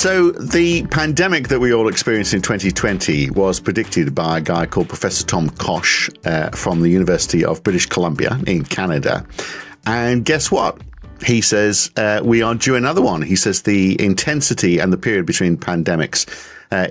So the pandemic that we all experienced in 2020 was predicted by a guy called Professor Tom Koch from the University of British Columbia in Canada. And guess what? He says we are due another one. He says the intensity and the period between pandemics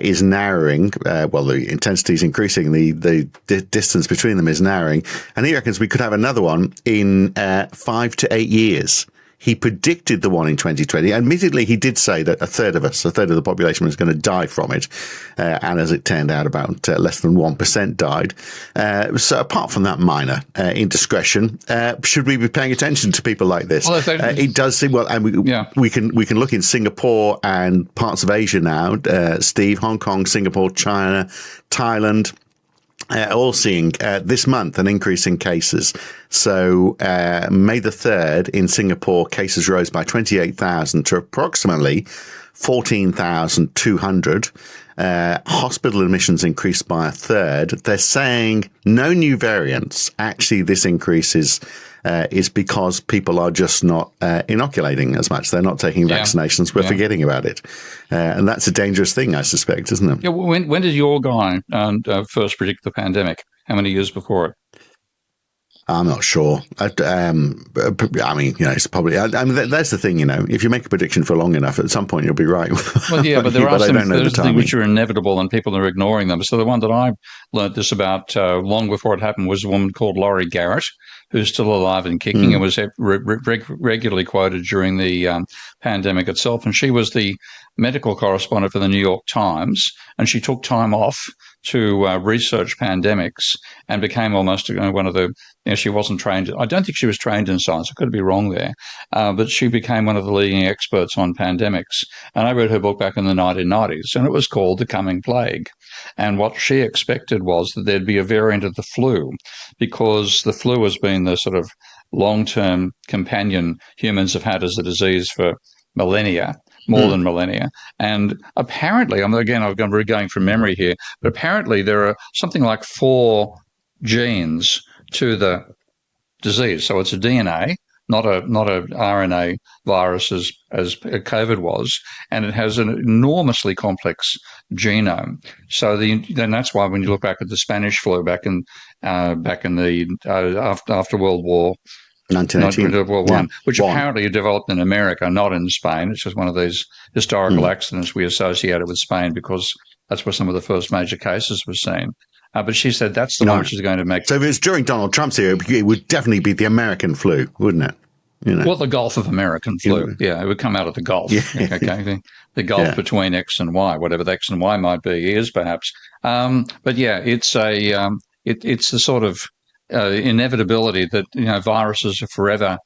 is narrowing. Well, the intensity is increasing. The distance between them is narrowing. And he reckons we could have another one in 5 to 8 years. He predicted the one in 2020. Admittedly, he did say that a third of the population was going to die from it. And as it turned out, about less than 1% died. So apart from that minor indiscretion, should we be paying attention to people like this? Well, it does seem, well, and we can look in Singapore and parts of Asia now, Steve, Hong Kong, Singapore, China, Thailand, all seeing this month an increase in cases. So May the 3rd in Singapore, cases rose by 28,000 to approximately 14,200. Hospital admissions increased by a third. They're saying no new variants. Actually, this increase is because people are just not inoculating as much. They're not taking vaccinations. We're forgetting about it. And that's a dangerous thing, I suspect, isn't it? Yeah. When did your guy first predict the pandemic? How many years before it? I'm not sure. I mean, it's probably. That's the thing. If you make a prediction for long enough, at some point you'll be right. Well, yeah, but there are some things which are inevitable, and people are ignoring them. So the one that I learnt this about long before it happened was a woman called Laurie Garrett, who's still alive and kicking, and was regularly quoted during the pandemic itself. And she was the medical correspondent for the New York Times, and she took time off to research pandemics and became almost one of the. She wasn't trained. I don't think she was trained in science. I could be wrong there, but she became one of the leading experts on pandemics. And I read her book back in the 1990s, and it was called The Coming Plague. And what she expected was that there'd be a variant of the flu, because the flu has been the sort of long-term companion humans have had as a disease for millennia. More than millennia. And apparently, I'm going from memory here, but apparently there are something like 4 genes to the disease. So it's a DNA, not a RNA virus as COVID was, and it has an enormously complex genome. So then that's why when you look back at the Spanish flu back in the after World War 1918, which apparently developed in America, not in Spain. It's just one of these historical accidents we associated with Spain because that's where some of the first major cases were seen. But she said that's the one which is going to make. So if it's during Donald Trump's era, it would definitely be the American flu, wouldn't it? Well, the Gulf of American flu. Yeah, it would come out of the Gulf. Yeah. Okay, the Gulf between X and Y, whatever the X and Y might be, is perhaps. But yeah, it's the sort of inevitability that viruses are forever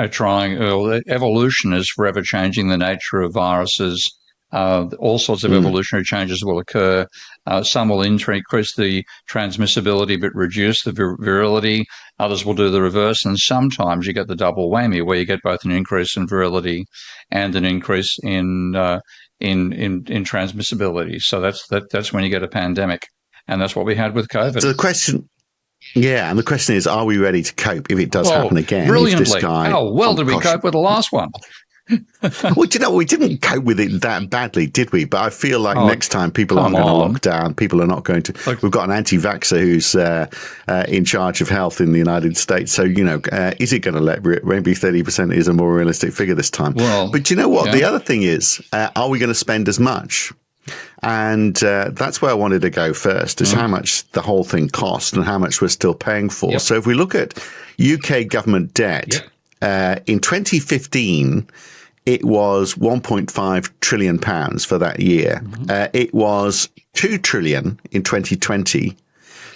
trying, or evolution is forever changing the nature of viruses. All sorts of evolutionary changes will occur. Some will increase the transmissibility but reduce the virility. Others will do the reverse, and sometimes you get the double whammy where you get both an increase in virility and an increase in transmissibility. So that's when you get a pandemic, and that's what we had with COVID. So the question. Yeah, and the question is, are we ready to cope if it does happen again? Brilliantly. How well did we cope with the last one? Well, we didn't cope with it that badly, did we? But I feel like next time people aren't going to lock down. People are not going to. We've got an anti-vaxxer who's in charge of health in the United States. So, is it going to let maybe 30% is a more realistic figure this time? Well, but you know what? The other thing is, are we going to spend as much? And that's where I wanted to go first, is how much the whole thing cost and how much we're still paying for. Yep. So if we look at UK government debt, in 2015, it was £1.5 trillion for that year. It was £2 trillion in 2020.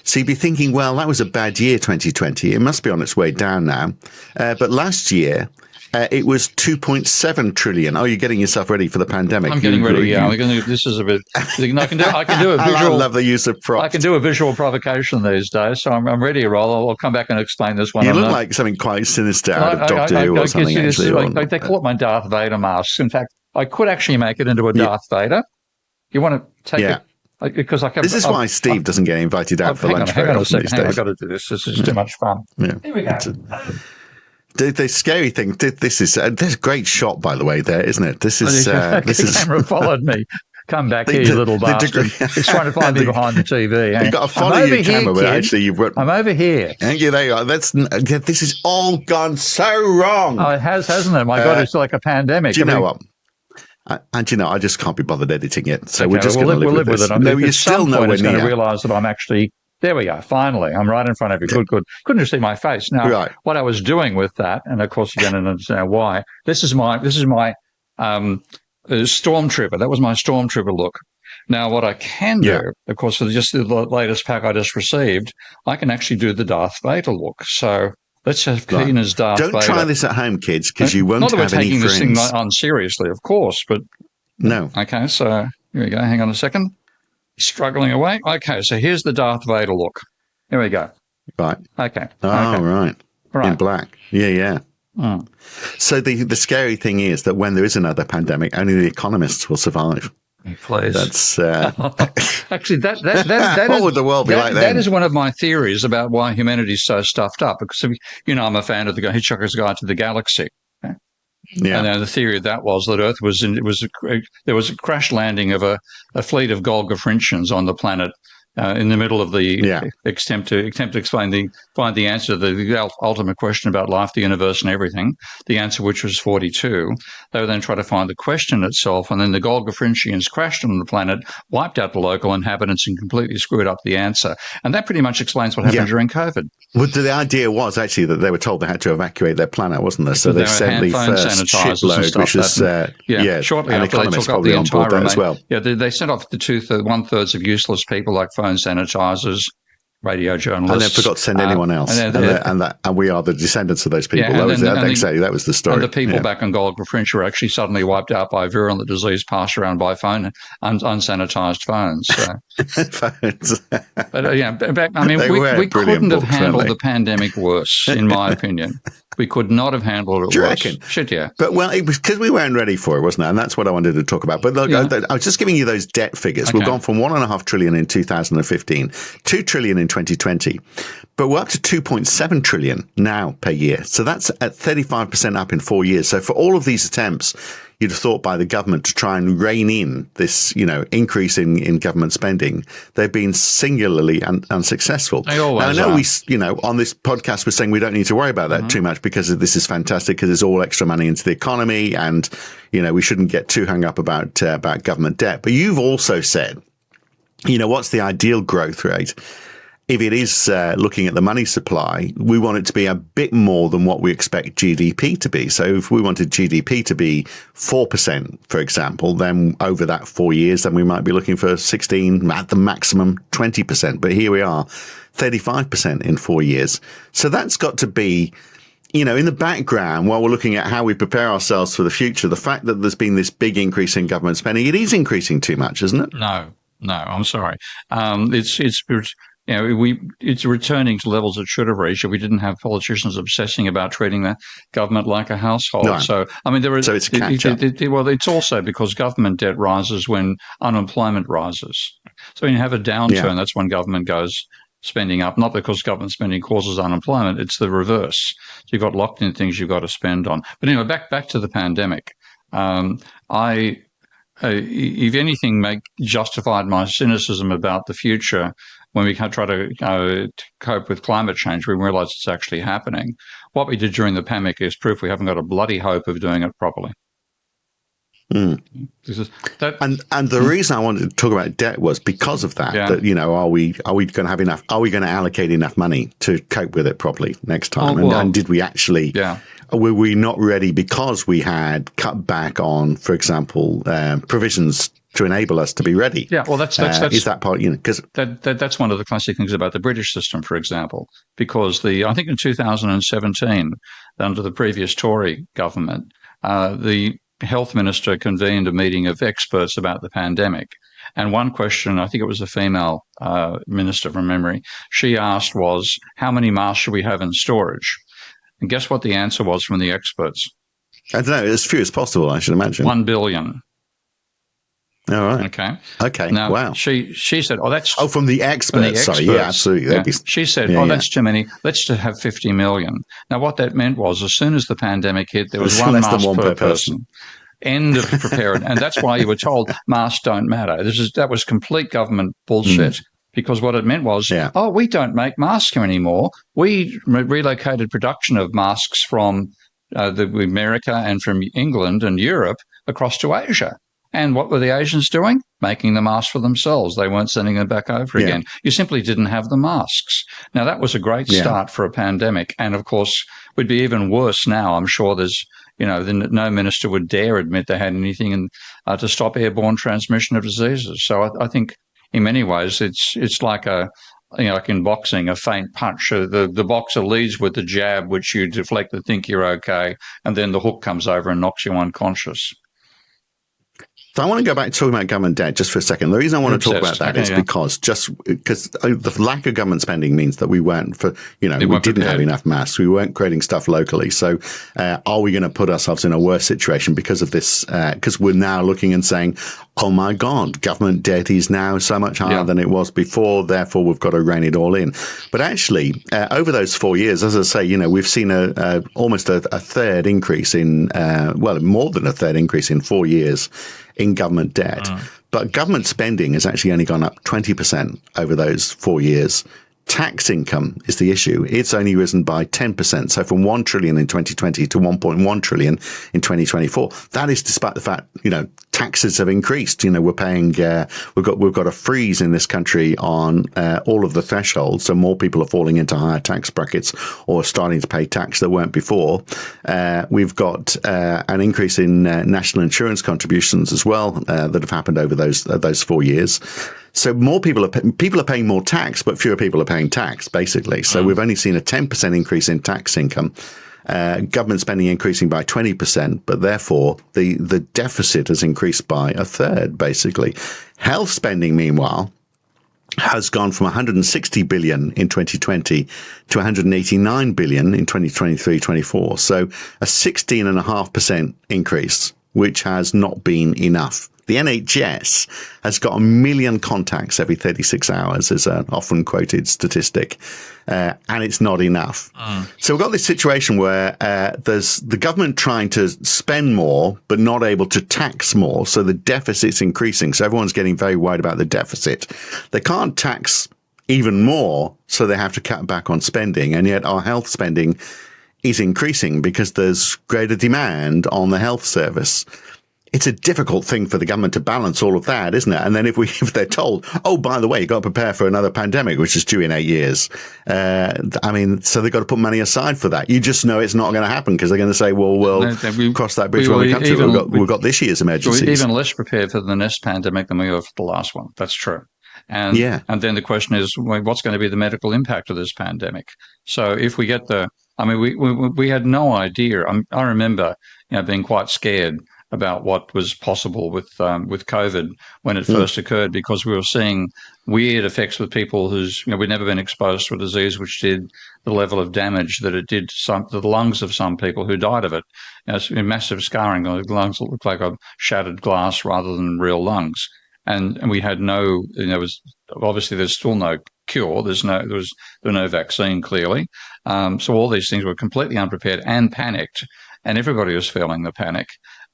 So you'd be thinking, well, that was a bad year, 2020. It must be on its way down now. But last year, it was 2.7 trillion. Oh, you're getting yourself ready for the pandemic. I'm getting ready. Yeah, this is a bit. I can do a visual. I love the use of props. I can do a visual provocation these days, so I'm ready to roll. I'll come back and explain this one. You look like something quite sinister out of Doctor Who or something. Actually, they call it my Darth Vader mask. In fact, I could actually make it into a Darth Vader. You want to take it? Because this is why Steve doesn't get invited out for lunch very often these days. I've got to do this. This is too much fun. Yeah. Here we go. the scary thing. This is there's a great shot, by the way. There, isn't it? This is the camera followed me. Come back here, you little bastard. He's trying to find me behind the TV. You've got to follow your camera, but actually you've got... I'm over here. Thank you. There you are. This has all gone so wrong. Oh, it has, hasn't it? My God, it's like a pandemic. Do you know what? And I just can't be bothered editing it. So we're just going to live with it. No, you're still nowhere near. I'm going to realise that I'm actually... There we go. Finally, I'm right in front of you. Good. Couldn't you see my face? Now, what I was doing with that, and of course you're going to understand why. This is my stormtrooper. That was my stormtrooper look. Now, what I can do, of course, for just the latest pack I just received, I can actually do the Darth Vader look. So let's have Keen as Darth Vader. Don't try this at home, kids, because you won't have any friends. Not that we're taking this thing unseriously, of course, but no. Okay, so here we go. Hang on a second. Struggling away. Okay, so here's the Darth Vader look. Here we go. Right. Okay. Right. In black. Yeah. Mm. So the scary thing is that when there is another pandemic, only the economists will survive. Please. That's actually that what would the world be like then? That is one of my theories about why humanity is so stuffed up. Because I'm a fan of the Hitchhiker's Guide to the Galaxy. Yeah. And the theory of that was that Earth there was a crash landing of a fleet of Golgafrinchians on the planet in the middle of the attempt to find the answer to the ultimate question about life, the universe, and everything. The answer, which was 42, they would then try to find the question itself, and then the Golgafrinchians crashed on the planet, wiped out the local inhabitants, and completely screwed up the answer. And that pretty much explains what happened during COVID. Well, the idea was actually that they were told they had to evacuate their planet, wasn't there? So they sent the first shipload, which was shortly and after they economists took up probably the on board entire that as well. Yeah, they sent off the 1/3 of useless people like phone sanitizers, radio journalists, and then forgot to send anyone else. And we are the descendants of those people. That was the story. And the people back in Golgafrinch were actually suddenly wiped out by virulent disease passed around by phone, unsanitized phones. So. Phones. But we couldn't have handled the pandemic worse, in my opinion. We could not have handled it worse. Do you reckon? Shit, yeah. But, well, it was because we weren't ready for it, wasn't it? And that's what I wanted to talk about. But look, I was just giving you those debt figures. Okay. We've gone from $1.5 trillion in 2015, $2 trillion in 2020, but we're up to $2.7 trillion now per year. So that's at 35% up in 4 years. So for all of these attempts, you'd have thought by the government to try and rein in this, increase in government spending, they've been singularly unsuccessful. They always now, I know are. on this podcast, we're saying we don't need to worry about that too much because this is fantastic because it's all extra money into the economy and, we shouldn't get too hung up about government debt. But you've also said, what's the ideal growth rate? If it is looking at the money supply, we want it to be a bit more than what we expect GDP to be. So if we wanted GDP to be 4%, for example, then over that 4 years, then we might be looking for 16, at the maximum 20%. But here we are, 35% in 4 years. So that's got to be, in the background, while we're looking at how we prepare ourselves for the future, the fact that there's been this big increase in government spending, it is increasing too much, isn't it? No, I'm sorry. It's returning to levels it should have reached if we didn't have politicians obsessing about treating the government like a household. No. So, there is. So it's catch-up. Well, it's also because government debt rises when unemployment rises. So when you have a downturn, that's when government goes spending up, not because government spending causes unemployment. It's the reverse. So you've got locked in things you've got to spend on. But anyway, back to the pandemic. If anything, justified my cynicism about the future when we try to cope with climate change. We realize it's actually happening. What we did during the pandemic is proof we haven't got a bloody hope of doing it properly. Mm. And the reason I wanted to talk about debt was because of that. That are we going to have enough? Are we going to allocate enough money to cope with it properly next time? And did we actually? Yeah. Were we not ready because we had cut back on, for example, provisions to enable us to be ready? Yeah, well, that's is that part? Because that's one of the classic things about the British system, for example. Because I think in 2017, under the previous Tory government, the health minister convened a meeting of experts about the pandemic. And one question, I think it was a female minister from memory, she asked was, how many masks should we have in storage? And guess what the answer was from the experts? I don't know, as few as possible, I should imagine. 1 billion. All right. Okay. Now, Wow. she said, that's... Oh, from the experts. Sorry. Yeah, absolutely. Yeah. She said, that's too many. Let's just have 50 million. Now, what that meant was as soon as the pandemic hit, there was one less mask than one per person. End of preparedness. And that's why you were told masks don't matter. That was complete government bullshit. Because what it meant was, we don't make masks here anymore. We relocated production of masks from America and from England and Europe across to Asia. And what were the Asians doing? Making the masks for themselves. They weren't sending them back over again. You simply didn't have the masks. Now, that was a great start for a pandemic. And, of course, would be even worse now. I'm sure there's, no minister would dare admit they had anything to stop airborne transmission of diseases. So I think in many ways it's like like in boxing, a feint punch. The boxer leads with the jab, which you deflect and think you're okay, and then the hook comes over and knocks you unconscious. So I want to go back to talking about government debt just for a second. The reason I want to talk about that is because the lack of government spending means that we weren't we didn't have enough masks. We weren't creating stuff locally. So are we going to put ourselves in a worse situation because of this? Because we're now looking and saying, oh my God, government debt is now so much higher than it was before. Therefore, we've got to rein it all in. But actually, over those 4 years, as I say, we've seen almost a third increase in, more than a third increase in 4 years in government debt. But government spending has actually only gone up 20% over those 4 years. Tax income is the issue. It's only risen by 10%. So from 1 trillion in 2020 to 1.1 trillion in 2024. That is despite the fact, taxes have increased. We're paying, we've got a freeze in this country on all of the thresholds. So more people are falling into higher tax brackets or starting to pay tax that weren't before. We've got an increase in national insurance contributions as well that have happened over those 4 years. So more people are paying more tax, but fewer people are paying tax, basically. So we've only seen a 10% increase in tax income, government spending increasing by 20%, but therefore the deficit has increased by a third, basically. Health spending, meanwhile, has gone from 160 billion in 2020 to 189 billion in 2023-24. So a 16.5% increase, which has not been enough. The NHS has got 1 million contacts every 36 hours, is an often quoted statistic, and it's not enough. So we've got this situation where there's the government trying to spend more, but not able to tax more. So the deficit's increasing. So everyone's getting very worried about the deficit. They can't tax even more, so they have to cut back on spending. And yet our health spending is increasing because there's greater demand on the health service. It's a difficult thing for the government to balance all of that, isn't it? And then if they're told, oh, by the way, you've got to prepare for another pandemic, which is due in 8 years. So they've got to put money aside for that. You just know it's not going to happen because they're going to say, well, we'll cross that bridge when we come to it. We've got this year's emergencies. We're even less prepared for the next pandemic than we were for the last one. That's true. And then the question is, what's going to be the medical impact of this pandemic? So if we get we had no idea. I remember, being quite scared about what was possible with COVID when it first occurred, because we were seeing weird effects with people who's we'd never been exposed to a disease which did the level of damage that it did to the lungs of some people who died of it. Massive scarring. The lungs looked like a shattered glass rather than real lungs. And we had no, obviously there's still no cure. There was no vaccine, clearly. So all these things were completely unprepared and panicked, and everybody was feeling the panic.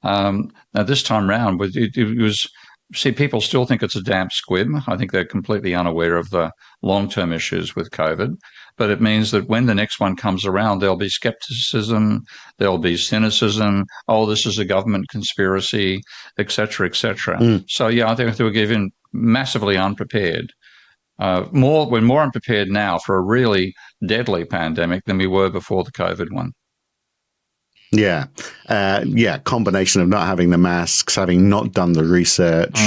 Now this time round, it was. See, people still think it's a damp squib. I think they're completely unaware of the long-term issues with COVID. But it means that when the next one comes around, there'll be skepticism, there'll be cynicism. Oh, this is a government conspiracy, et cetera, et cetera. So, I think they were given massively unprepared. We're more unprepared now for a really deadly pandemic than we were before the COVID one. Yeah. Combination of not having the masks, having not done the research,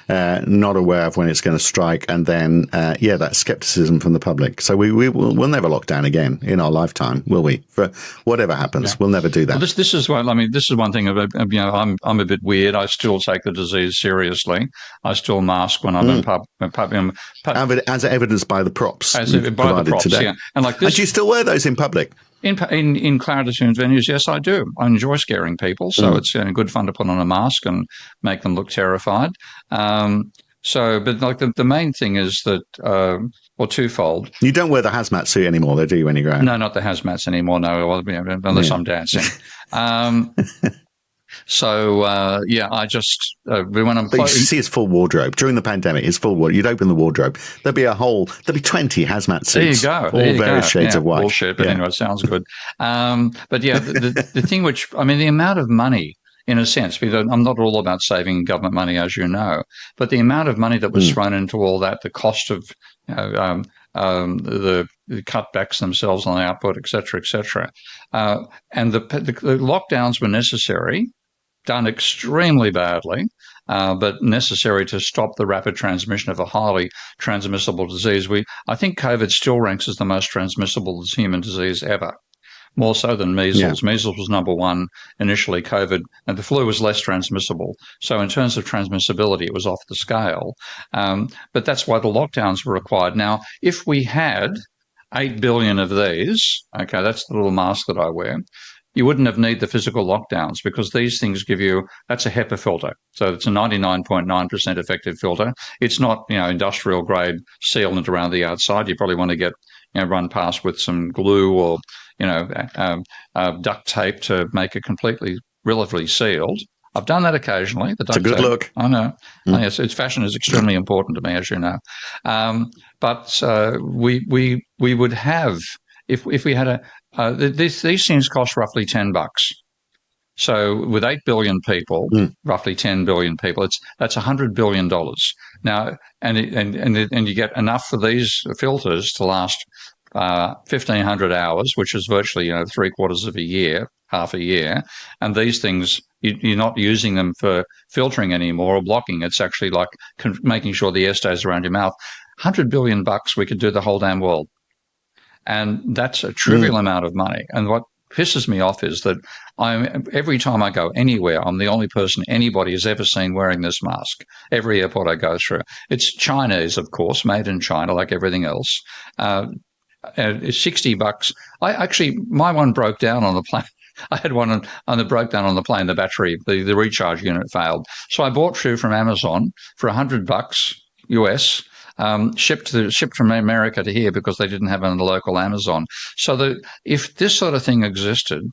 not aware of when it's going to strike, and then, that skepticism from the public. So we'll never lock down again in our lifetime, will we? For whatever happens, we'll never do that. Well, this is one thing. I'm a bit weird. I still take the disease seriously. I still mask when I'm in public. As evidenced by the props by the props, today. yeah. And like this, do you still wear those in public? In clarity venues, yes, I do. I enjoy scaring people, so it's good fun to put on a mask and make them look terrified. But like the main thing is that, or twofold. You don't wear the hazmat suit anymore, though, do you, when you go out? No, not the hazmats anymore. No, unless I'm dancing. I just when I'm. But you see his full wardrobe during the pandemic. His full wardrobe. You'd open the wardrobe. There'd be 20 hazmat suits. There you go. All various shades of white. Bullshit, but anyway, it sounds good. But yeah, the thing the amount of money, in a sense, because I'm not all about saving government money, as you know, but the amount of money that was thrown into all that, the cost of the cutbacks themselves on the output, et cetera, and the lockdowns were necessary, done extremely badly, but necessary to stop the rapid transmission of a highly transmissible disease. I think COVID still ranks as the most transmissible human disease ever, more so than measles. Yeah. Measles was number one initially, COVID, and the flu was less transmissible. So in terms of transmissibility, it was off the scale. But that's why the lockdowns were required. Now, if we had 8 billion of these, okay, that's the little mask that I wear, you wouldn't have need the physical lockdowns, because these things that's a HEPA filter. So it's a 99.9% effective filter. It's not, industrial grade sealant around the outside. You probably want to get, run past with some glue or, duct tape to make it relatively sealed. I've done that occasionally. It's a good look. I know. Yes, fashion is extremely important to me, as you know. But we would have, if we had these things cost roughly $10. So with 8 billion people, roughly 10 billion people, that's $100 billion. Now, and you get enough for these filters to last 1,500 hours, which is virtually 3/4 of a year, half a year. And these things, you're not using them for filtering anymore or blocking. It's actually like making sure the air stays around your mouth. $100 billion, we could do the whole damn world. And that's a trivial amount of money. And what pisses me off is that every time I go anywhere, I'm the only person anybody has ever seen wearing this mask. Every airport I go through. It's Chinese, of course, made in China, like everything else. It's $60. My one broke down on the plane. I had one on the broke down on the plane. The battery, the recharge unit failed. So I bought two from Amazon for $100 US. Shipped from America to here because they didn't have it on the local Amazon. So if this sort of thing existed,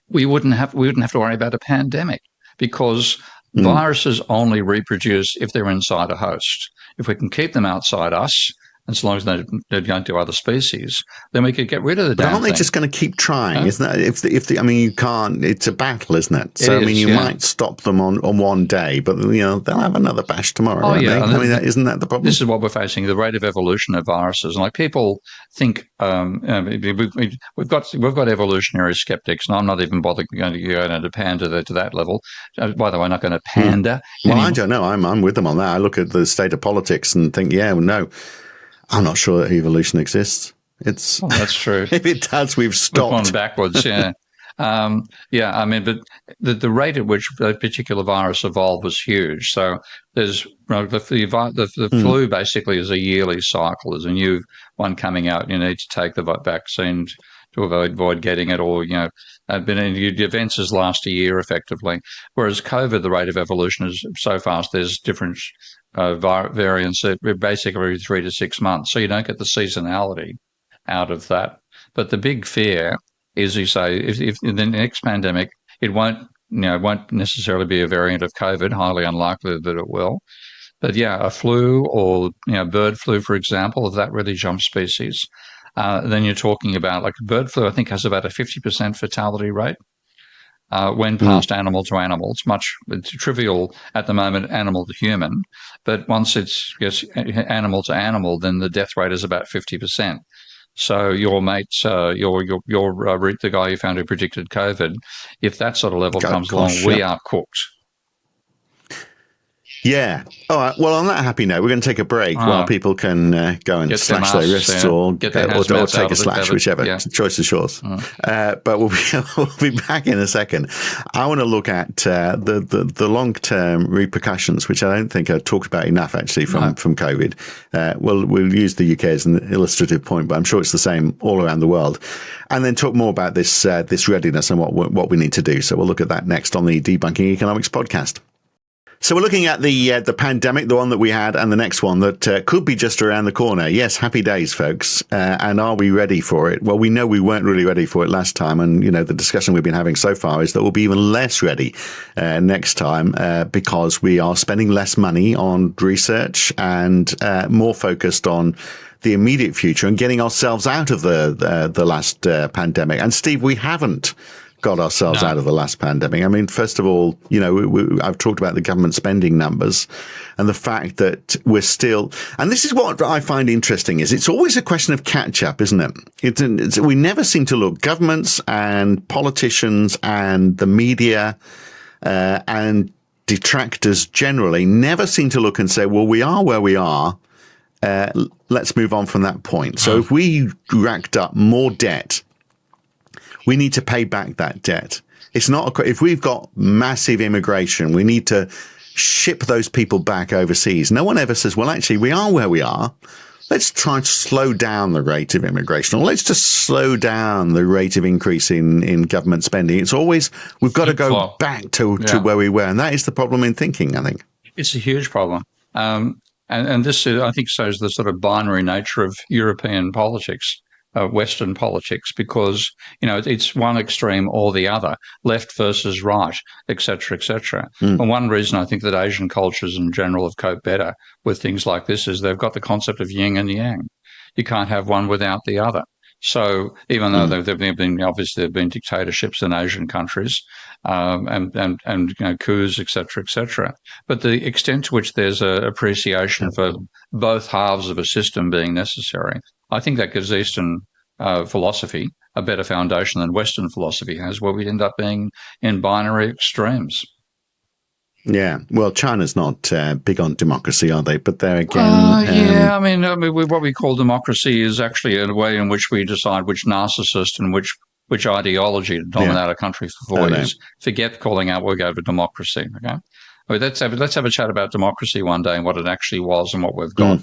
we wouldn't have to worry about a pandemic, because viruses only reproduce if they're inside a host. If we can keep them outside us, as long as they don't do other species, then we could get rid of the damn thing. But aren't they just going to keep trying? Isn't that? You can't. It's a battle, isn't it? So you might stop them on one day, but they'll have another bash tomorrow. Isn't that the problem? This is what we're facing: the rate of evolution of viruses. And like people think, we've got evolutionary skeptics, and I'm not even going to go to pander to that level. By the way, I'm not going to pander. Well, I don't know. I'm with them on that. I look at the state of politics and think, no. I'm not sure that evolution exists. That's true. If it does, we've stopped. We've gone backwards, yeah. But the rate at which a particular virus evolved was huge. So there's the flu basically is a yearly cycle. There's a new one coming out. You need to take the vaccine to avoid getting it, or the events last a year effectively. Whereas COVID, the rate of evolution is so fast. There's different variants basically every 3 to 6 months, so you don't get the seasonality out of that. But the big fear is, you say, if in the next pandemic, it won't necessarily be a variant of COVID. Highly unlikely that it will. But a flu or bird flu, for example, if that really jumps species. Then you're talking about, like, bird flu, I think, has about a 50% fatality rate when passed animal to animal. It's trivial at the moment, animal to human, but once it's animal to animal, then the death rate is about 50%. So your mate, the guy you found who predicted COVID, if that sort of level comes along, we are cooked. Yeah. All right. Well, on that happy note, we're going to take a break while people can go and slash their wrists or get their hazmats take out a slash, whichever. Yeah. Choice is yours. But we'll be back in a second. I want to look at the long term repercussions, which I don't think are talked about enough actually from COVID. We'll use the UK as an illustrative point, but I'm sure it's the same all around the world. And then talk more about this readiness and what we need to do. So we'll look at that next on the Debunking Economics podcast. So we're looking at the pandemic, the one that we had, and the next one that could be just around the corner. Yes, happy days, folks. And are we ready for it? Well, we know we weren't really ready for it last time. And, the discussion we've been having so far is that we'll be even less ready next time because we are spending less money on research and more focused on the immediate future and getting ourselves out of the last pandemic. And Steve, we haven't got ourselves out of the last pandemic. I mean, first of all, I've talked about the government spending numbers and the fact that we're still, and this is what I find interesting, is it's always a question of catch up, isn't it? We never seem to look, governments and politicians and the media and detractors generally never seem to look and say, well, we are where we are. Let's move on from that point. So if we racked up more debt, we need to pay back that debt. It's not if we've got massive immigration, we need to ship those people back overseas. No one ever says, well, actually, we are where we are. Let's try to slow down the rate of immigration, or let's just slow down the rate of increase in government spending. It's always, we've got to go back to where we were. And that is the problem in thinking, I think. It's a huge problem. And this, I think, shows the sort of binary nature of European politics. Western politics, because it's one extreme or the other, left versus right, etc., etc. And one reason I think that Asian cultures in general have coped better with things like this is they've got the concept of yin and yang. You can't have one without the other. So even though there've been dictatorships in Asian countries and coups, etc., but the extent to which there's a appreciation for both halves of a system being necessary, I think that gives Eastern philosophy a better foundation than Western philosophy has, where we'd end up being in binary extremes. Yeah, well, China's not big on democracy, are they? But there again, I mean, what we call democracy is actually a way in which we decide which narcissist and which ideology to dominate a country for 4 years. Forget calling out, we'll go to democracy. Okay, I mean, let's have a chat about democracy one day and what it actually was and what we've got.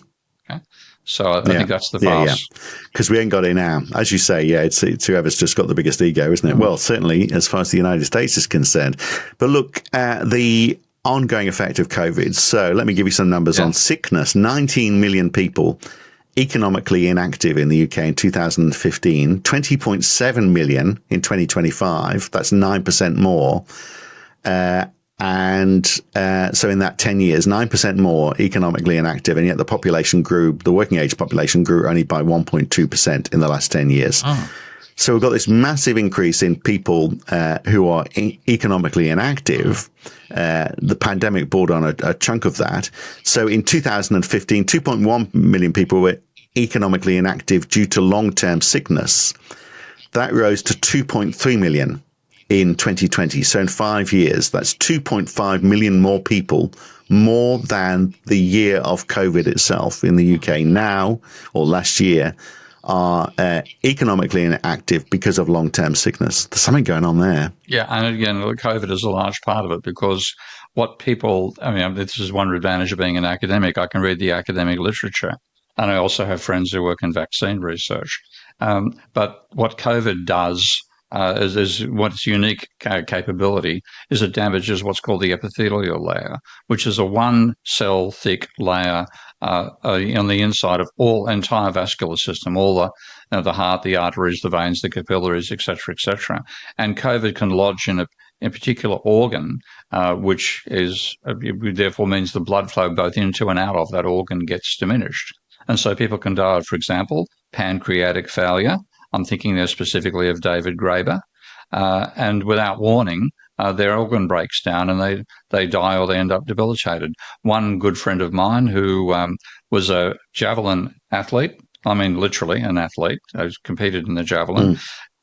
Okay. So I think that's the farce. Because we ain't got it now. As you say, it's whoever's just got the biggest ego, isn't it? Well, certainly as far as the United States is concerned. But look, the ongoing effect of COVID. So let me give you some numbers on sickness. 19 million people economically inactive in the UK in 2015, 20.7 million in 2025. That's 9% more. And so in that 10 years, 9% more economically inactive, and yet the working age population grew only by 1.2% in the last 10 years. So we've got this massive increase in people who are economically inactive. The pandemic brought on a chunk of that. So in 2015, 2.1 million people were economically inactive due to long-term sickness. That rose to 2.3 million in 2020. So in 5 years, that's 2.5 million more people, more than the year of COVID itself in the UK now, or last year, are economically inactive because of long-term sickness. There's something going on there. Yeah, and again, COVID is a large part of it, because what people, this is one advantage of being an academic. I can read the academic literature, and I also have friends who work in vaccine research. But what COVID does is what's unique capability is it damages what's called the epithelial layer, which is a one cell thick layer on the inside of all entire vascular system, all the heart, the arteries, the veins, the capillaries, etc., etc. And COVID can lodge in a particular organ, which is therefore means the blood flow both into and out of that organ gets diminished. And so people can die of, for example, pancreatic failure. I'm thinking there specifically of David Graeber. And without warning, their organ breaks down and they die or they end up debilitated. One good friend of mine who was a javelin athlete, literally an athlete, competed in the javelin,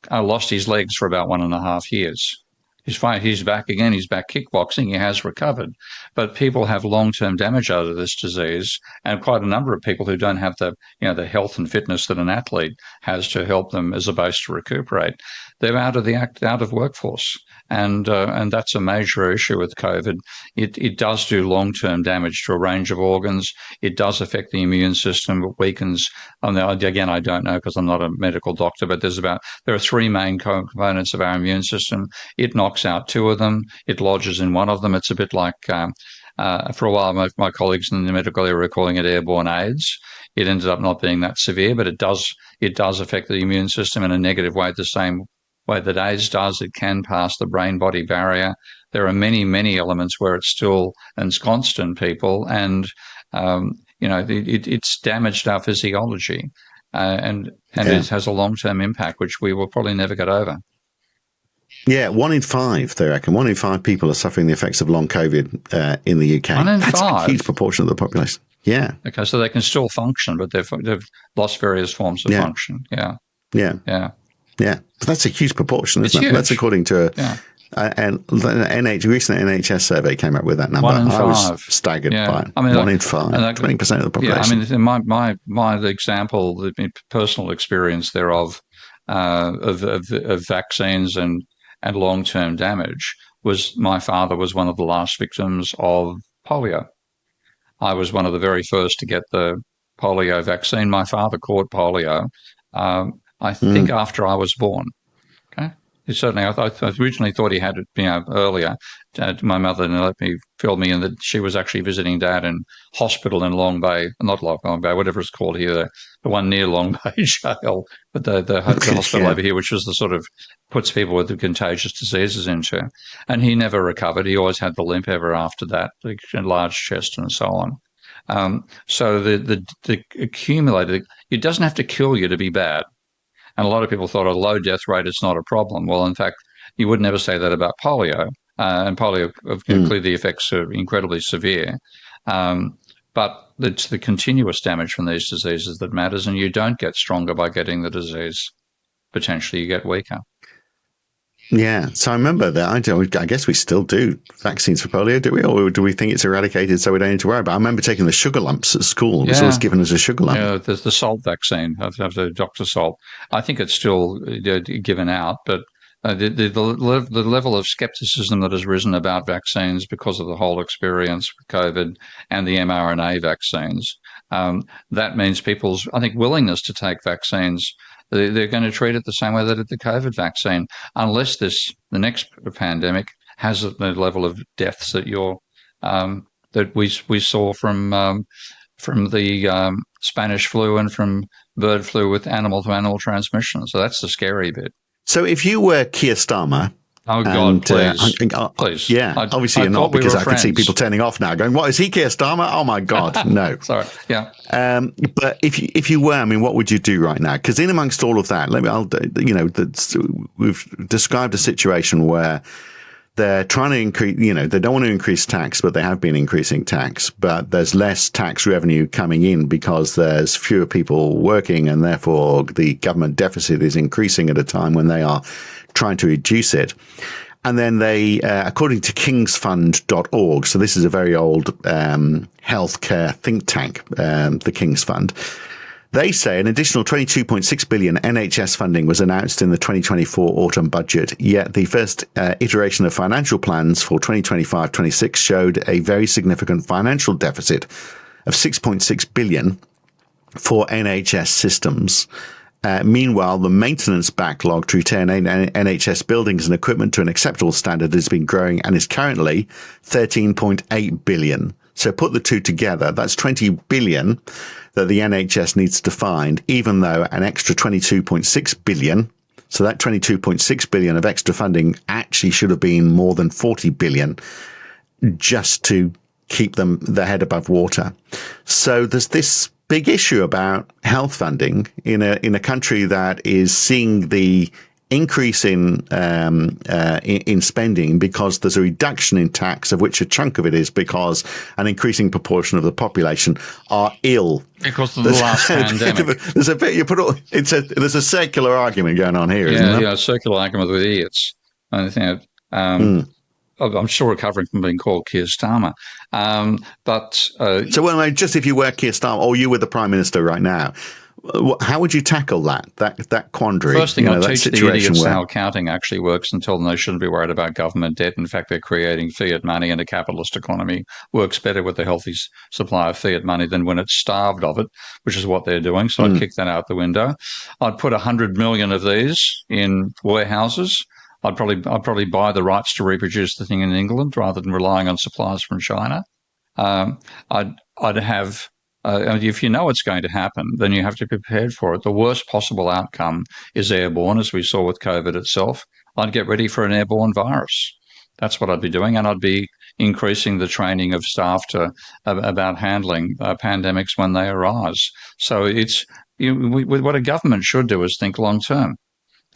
lost his legs for about 1.5 years. He's fine. He's back again. He's back kickboxing. He has recovered. But people have long-term damage out of this disease, and quite a number of people who don't have the health and fitness that an athlete has to help them as a base to recuperate. They're out of workforce, and that's a major issue with COVID. It does do long-term damage to a range of organs. It does affect the immune system. It weakens. Again, I don't know because I'm not a medical doctor, but there are three main components of our immune system. It knocks out two of them. It lodges in one of them. It's a bit like, for a while, my colleagues in the medical area were calling it airborne AIDS. It ended up not being that severe, but it does affect the immune system in a negative way, the same way that AIDS does. It can pass the brain-body barrier. There are many, many elements where it's still ensconced in people, and it's damaged our physiology, and it has a long-term impact, which we will probably never get over. Yeah, 1 in 5, they reckon. 1 in 5 people are suffering the effects of long COVID in the UK. 1 in That's 5? A huge proportion of the population. Yeah. Okay, so they can still function, but they've lost various forms of function. Yeah. Yeah. Yeah. Yeah. But that's a huge proportion, isn't it? Huge. That's according to a recent NHS survey came up with that number. 1 in 5. I was staggered by it. 1 in 5, 20% of the population. Yeah, I mean, my example, the personal experience thereof of vaccines and long-term damage was my father was one of the last victims of polio. I was one of the very first to get the polio vaccine. My father caught polio, I think, after I was born. Okay. Certainly, I originally thought he had it earlier. My mother filled me in that she was actually visiting Dad in hospital in Long Bay, not Long Bay, whatever it's called here, the one near Long Bay Jail, but the hospital over here, which was the sort of puts people with the contagious diseases into. And he never recovered. He always had the limp ever after that, the enlarged chest and so on. So the accumulated, it doesn't have to kill you to be bad. And a lot of people thought a low death rate is not a problem. Well, in fact, you would never say that about polio. And polio, clearly the effects are incredibly severe. But it's the continuous damage from these diseases that matters, and you don't get stronger by getting the disease. Potentially, you get weaker. Yeah. So I remember that. I guess we still do vaccines for polio, do we? Or do we think it's eradicated so we don't need to worry about it? I remember taking the sugar lumps at school. It was always given as a sugar lump. Yeah, there's the salt vaccine, of the Dr. Salt. I think it's still given out, but the level of skepticism that has risen about vaccines because of the whole experience with COVID and the mRNA vaccines, that means people's, I think, willingness to take vaccines, they're going to treat it the same way they did the COVID vaccine, unless the next pandemic has the level of deaths that that we saw from the Spanish flu and from bird flu with animal-to-animal transmission. So that's the scary bit. So if you were Keir Starmer... Oh, God, please. Please. Yeah, obviously you're not, because I can see people turning off now going, what, is he Keir Starmer? Oh, my God, no. Sorry, yeah. But if you were, I mean, what would you do right now? Because in amongst all of that, we've described a situation where they're trying to increase, they don't want to increase tax, but they have been increasing tax. But there's less tax revenue coming in because there's fewer people working, and therefore the government deficit is increasing at a time when they are trying to reduce it. And then they, according to kingsfund.org, so this is a very old healthcare think tank, the King's Fund, they say an additional 22.6 billion NHS funding was announced in the 2024 autumn budget, yet the first iteration of financial plans for 2025-26 showed a very significant financial deficit of 6.6 billion for NHS systems. Meanwhile, the maintenance backlog to return NHS buildings and equipment to an acceptable standard has been growing and is currently 13.8 billion. So put the two together, that's 20 billion that the NHS needs to find, even though an extra 22.6 billion, so that 22.6 billion of extra funding actually should have been more than 40 billion just to keep their head above water. So there's this big issue about health funding in a country that is seeing the increase in spending because there's a reduction in tax, of which a chunk of it is because an increasing proportion of the population are ill because of the last pandemic. There's a bit there's a circular argument going on here, isn't there? Yeah, a circular argument with idiots. I think I'm still recovering from being called Keir Starmer. So, well, just if you were Keir Starmer or you were the Prime Minister right now, how would you tackle that quandary? First thing, I'd teach the idiots where how accounting actually works and tell them they shouldn't be worried about government debt. In fact, they're creating fiat money, and a capitalist economy works better with a healthy supply of fiat money than when it's starved of it, which is what they're doing. So I'd kick that out the window. I'd put 100 million of these in warehouses. I'd probably buy the rights to reproduce the thing in England rather than relying on supplies from China. I'd have if you know it's going to happen, then you have to be prepared for it. The worst possible outcome is airborne, as we saw with COVID itself. I'd get ready for an airborne virus. That's what I'd be doing, and I'd be increasing the training of staff about handling pandemics when they arise. So what a government should do is think long term.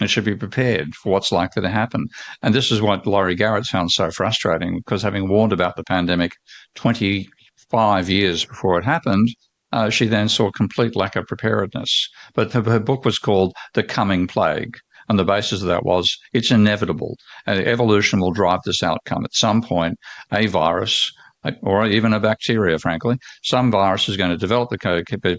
It should be prepared for what's likely to happen. And this is what Laurie Garrett found so frustrating, because having warned about the pandemic 25 years before it happened, she then saw a complete lack of preparedness. But her book was called The Coming Plague. And the basis of that was it's inevitable. Evolution will drive this outcome. At some point, a virus, or even a bacteria, frankly, some virus is going to develop the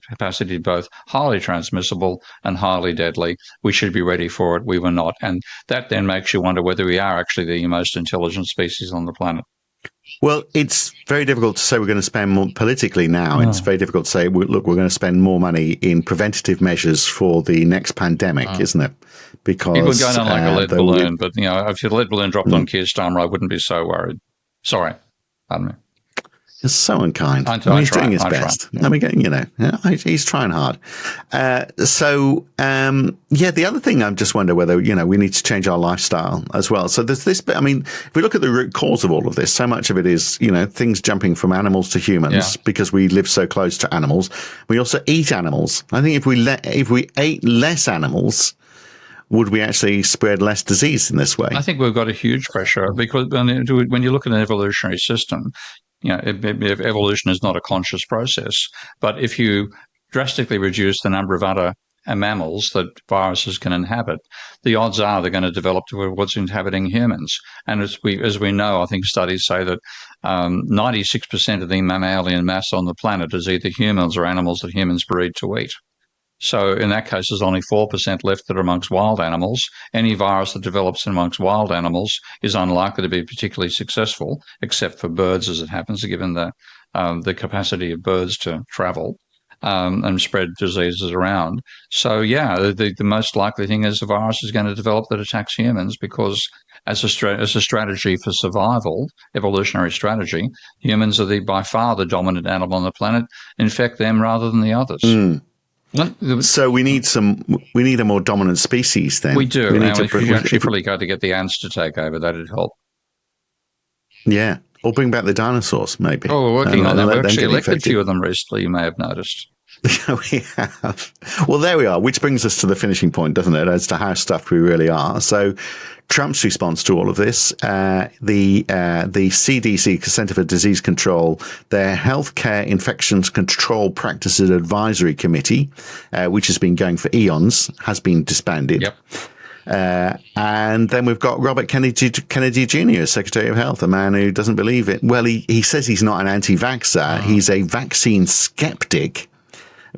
capacity to be both highly transmissible and highly deadly. We should be ready for it. We were not. And that then makes you wonder whether we are actually the most intelligent species on the planet. Well, it's very difficult to say we're going to spend more politically now. It's very difficult to say, look, we're going to spend more money in preventative measures for the next pandemic, isn't it? Because it would go down like a lead balloon, but if the lead balloon dropped on Keir Starmer, I wouldn't be so worried. Sorry, pardon me. He's so unkind. He's doing his best. Yeah. I mean, he's trying hard. The other thing, I just wonder whether, we need to change our lifestyle as well. So there's this bit, I mean, if we look at the root cause of all of this, so much of it is, things jumping from animals to humans because we live so close to animals. We also eat animals. I think if we ate less animals, would we actually spread less disease in this way? I think we've got a huge pressure because when you look at an evolutionary system, evolution is not a conscious process. But if you drastically reduce the number of other mammals that viruses can inhabit, the odds are they're going to develop to what's inhabiting humans. And as we know, I think studies say that 96% of the mammalian mass on the planet is either humans or animals that humans breed to eat. So in that case, there's only 4% left that are amongst wild animals. Any virus that develops amongst wild animals is unlikely to be particularly successful, except for birds, as it happens, given the capacity of birds to travel and spread diseases around. So, the most likely thing is the virus is going to develop that attacks humans because as a strategy for survival, evolutionary strategy, humans are by far the dominant animal on the planet. Infect them rather than the others. So we need a more dominant species then. We do. If we actually probably go to get the ants to take over, that'd help. Yeah. Or bring back the dinosaurs, maybe. Oh, we're working on that. We've actually elected a few of them recently, you may have noticed. We have. Well, there we are, which brings us to the finishing point, doesn't it, as to how stuffed we really are. So Trump's response to all of this, the CDC, Center for Disease Control, their Healthcare Infections Control Practices Advisory Committee, which has been going for eons, has been disbanded. Yep. And then we've got Robert Kennedy Jr., as Secretary of Health, a man who doesn't believe it. Well, he says he's not an anti-vaxxer. He's a vaccine skeptic.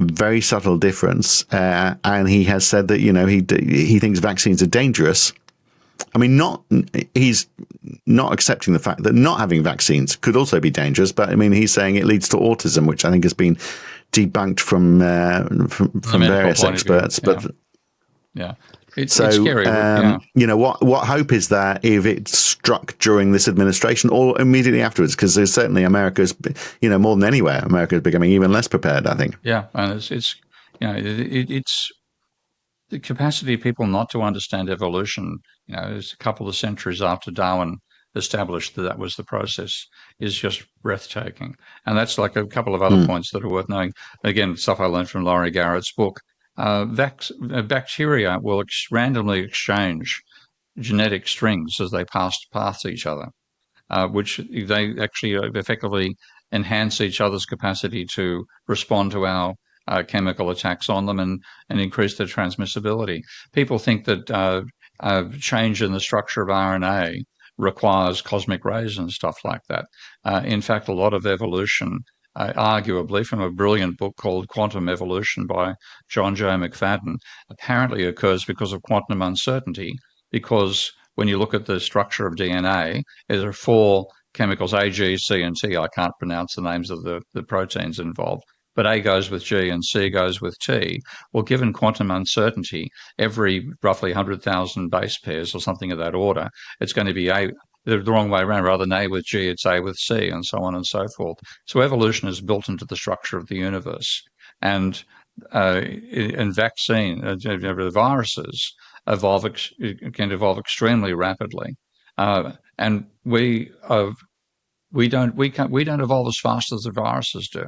Very subtle difference. And he has said that, he thinks vaccines are dangerous. I mean, he's not accepting the fact that not having vaccines could also be dangerous. But I mean, he's saying it leads to autism, which I think has been debunked from various experts. But yeah. It's scary. What hope is there if it struck during this administration or immediately afterwards? Because there's certainly America's, more than anywhere, America is becoming even less prepared, I think. Yeah, and it's the capacity of people not to understand evolution. It's a couple of centuries after Darwin established that was the process, is just breathtaking. And that's like a couple of other points that are worth knowing. Again, stuff I learned from Laurie Garrett's book. Bacteria will randomly exchange genetic strings as they pass each other, which they actually effectively enhance each other's capacity to respond to our chemical attacks on them and increase their transmissibility. People think that change in the structure of RNA requires cosmic rays and stuff like that. In fact, a lot of evolution, arguably from a brilliant book called Quantum Evolution by John J. McFadden, apparently occurs because of quantum uncertainty, because when you look at the structure of DNA, there are four chemicals, A, G, C, and T. I can't pronounce the names of the proteins involved, but A goes with G and C goes with T. Well, given quantum uncertainty, every roughly 100,000 base pairs or something of that order, it's going to be A, the wrong way around. Rather than A with G, it's A with C, and so on and so forth. So evolution is built into the structure of the universe. And the viruses can evolve extremely rapidly, and we don't evolve as fast as the viruses do.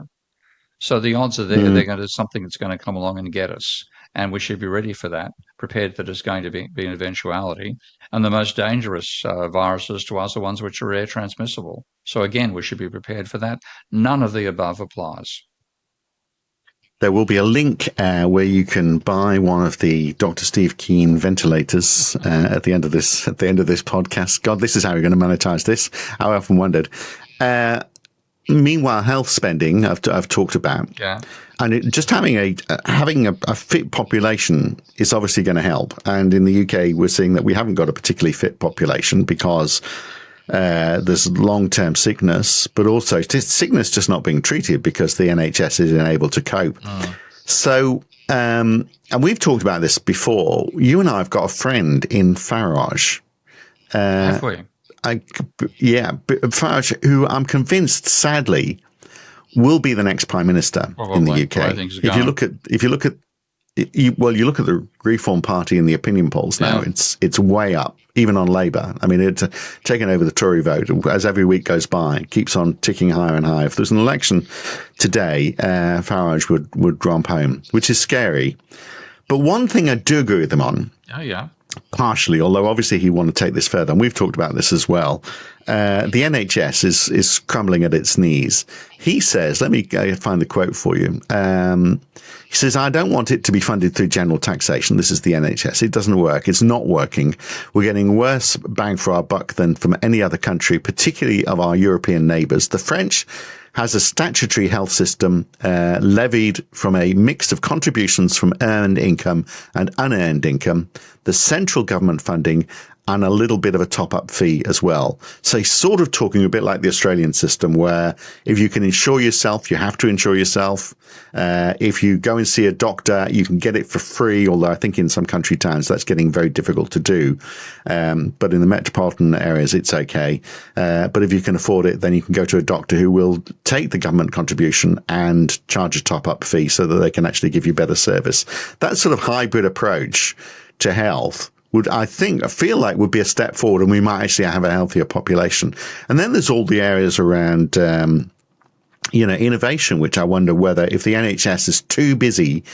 So the odds are there they're going to something that's going to come along and get us, and we should be ready for that, prepared that it's going to be an eventuality. And the most dangerous viruses to us are ones which are air transmissible. So again, we should be prepared for that. None of the above applies. There will be a link where you can buy one of the Dr. Steve Keen ventilators at the end of this podcast. God, this is how we're going to monetize this. I often wondered. Meanwhile, health spending I've talked about, and just having a fit population is obviously going to help. And in the UK, we're seeing that we haven't got a particularly fit population because there's long-term sickness, but also sickness just not being treated because the NHS isn't able to cope. So, and we've talked about this before. You and I have got a friend in Farage. Have we? Farage, who I'm convinced, sadly, will be the next prime minister in the UK. If you look at you look at the Reform Party in the opinion polls now. It's way up, even on Labour. I mean, it's taken over the Tory vote as every week goes by. It keeps on ticking higher and higher. If there's an election today, Farage would romp home, which is scary. But one thing I do agree with them on. Oh yeah. Partially, although obviously he want to take this further, and we've talked about this as well. The NHS is crumbling at its knees. He says, let me find the quote for you. He says, I don't want it to be funded through general taxation. This is the NHS. It doesn't work. It's not working. We're getting worse bang for our buck than from any other country, particularly of our European neighbours. The French has a statutory health system levied from a mix of contributions from earned income and unearned income, the central government funding, and a little bit of a top-up fee as well. So he's sort of talking a bit like the Australian system, where if you can insure yourself, you have to insure yourself. If you go and see a doctor, you can get it for free, although I think in some country towns that's getting very difficult to do. But in the metropolitan areas, it's okay. But if you can afford it, then you can go to a doctor who will take the government contribution and charge a top-up fee so that they can actually give you better service. That sort of hybrid approach to health I feel like would be a step forward, and we might actually have a healthier population. And then there's all the areas around, innovation, which I wonder whether if the NHS is too busy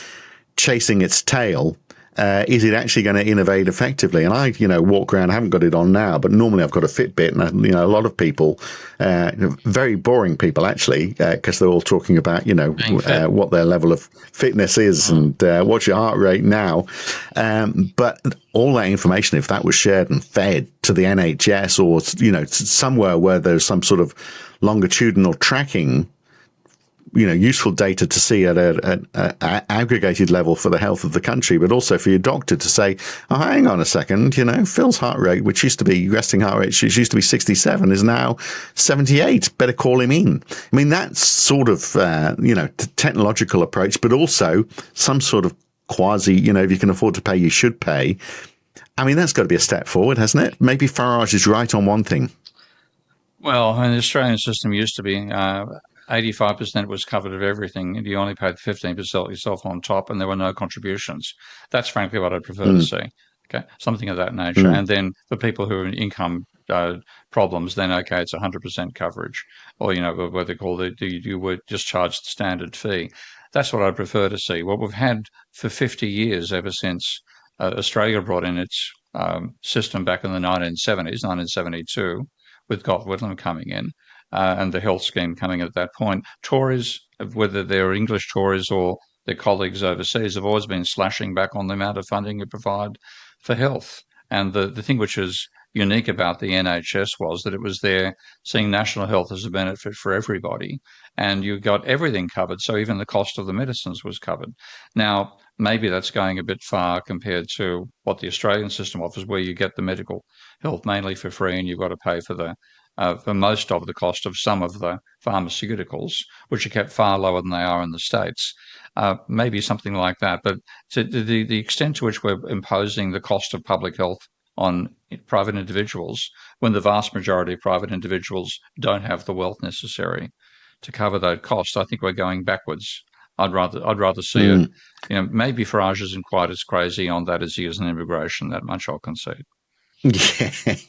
chasing its tail, is it actually going to innovate effectively? And I, walk around, I haven't got it on now, but normally I've got a Fitbit, and a lot of people, very boring people actually, because they're all talking about, what their level of fitness is and what's your heart rate now. But all that information, if that was shared and fed to the NHS or, somewhere where there's some sort of longitudinal tracking, useful data to see at an aggregated level for the health of the country, but also for your doctor to say, oh, hang on a second, Phil's heart rate, which used to be resting heart rate, which used to be 67, is now 78. Better call him in. I mean, that's sort of, technological approach, but also some sort of quasi, if you can afford to pay, you should pay. I mean, that's got to be a step forward, hasn't it? Maybe Farage is right on one thing. Well, the Australian system used to be 85% was covered of everything, and you only paid 15% yourself on top, and there were no contributions. That's frankly what I'd prefer to see. Okay, something of that nature. And then for people who are in income problems, then okay, it's 100% coverage, or what they call you would just charge the standard fee. That's what I'd prefer to see. What we've had for 50 years, ever since Australia brought in its system back in the 1970s, 1972, with Gough Whitlam coming in. And the health scheme coming at that point. Tories, whether they're English Tories or their colleagues overseas, have always been slashing back on the amount of funding you provide for health. And the thing which is unique about the NHS was that it was there seeing national health as a benefit for everybody, and you got everything covered. So even the cost of the medicines was covered. Now, maybe that's going a bit far compared to what the Australian system offers, where you get the medical health mainly for free, and you've got to pay for most of the cost of some of the pharmaceuticals, which are kept far lower than they are in the States. Maybe something like that. But to the extent to which we're imposing the cost of public health on private individuals, when the vast majority of private individuals don't have the wealth necessary to cover those costs, I think we're going backwards. I'd rather see it. Maybe Farage isn't quite as crazy on that as he is in immigration. That much I'll concede.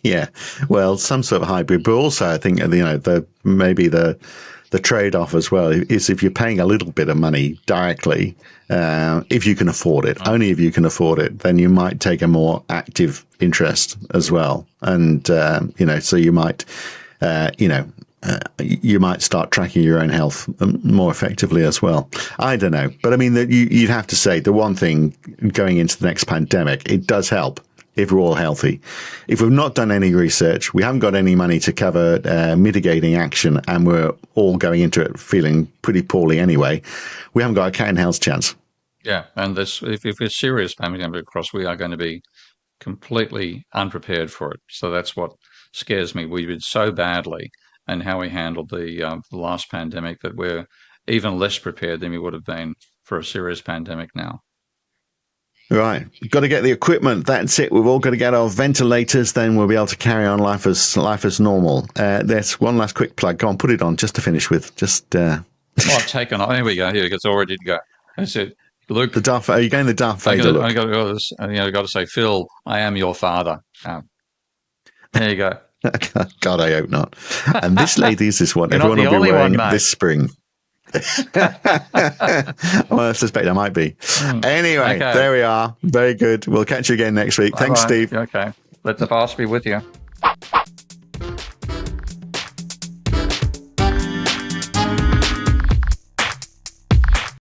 Yeah. Well, some sort of hybrid, but also I think maybe the trade-off as well is if you're paying a little bit of money directly, if you can afford it, only if you can afford it, then you might take a more active interest as well, and so you might you might start tracking your own health more effectively as well. I don't know, but I mean you'd have to say the one thing going into the next pandemic, it does help if we're all healthy. If we've not done any research, we haven't got any money to cover mitigating action, and we're all going into it feeling pretty poorly anyway, we haven't got a cat in hell's chance. Yeah, and if a serious pandemic comes across, we are going to be completely unprepared for it. So that's what scares me. We did so badly and how we handled the last pandemic that we're even less prepared than we would have been for a serious pandemic now. Right. We've got to get the equipment. That's it. We've all got to get our ventilators. Then we'll be able to carry on life as normal. There's one last quick plug. Go on, put it on just to finish with. I've taken on. Here we go. Here it's all ready to go. That's it. Luke. Are you going the Darth Vader look? I got to say, Phil, I am your father. There you go. God, I hope not. And this, ladies, is what everyone will be wearing this spring. Well, I suspect I might be. Anyway, There we are. Very good. We'll catch you again next week. Thanks, Steve. Okay. Let the boss be with you.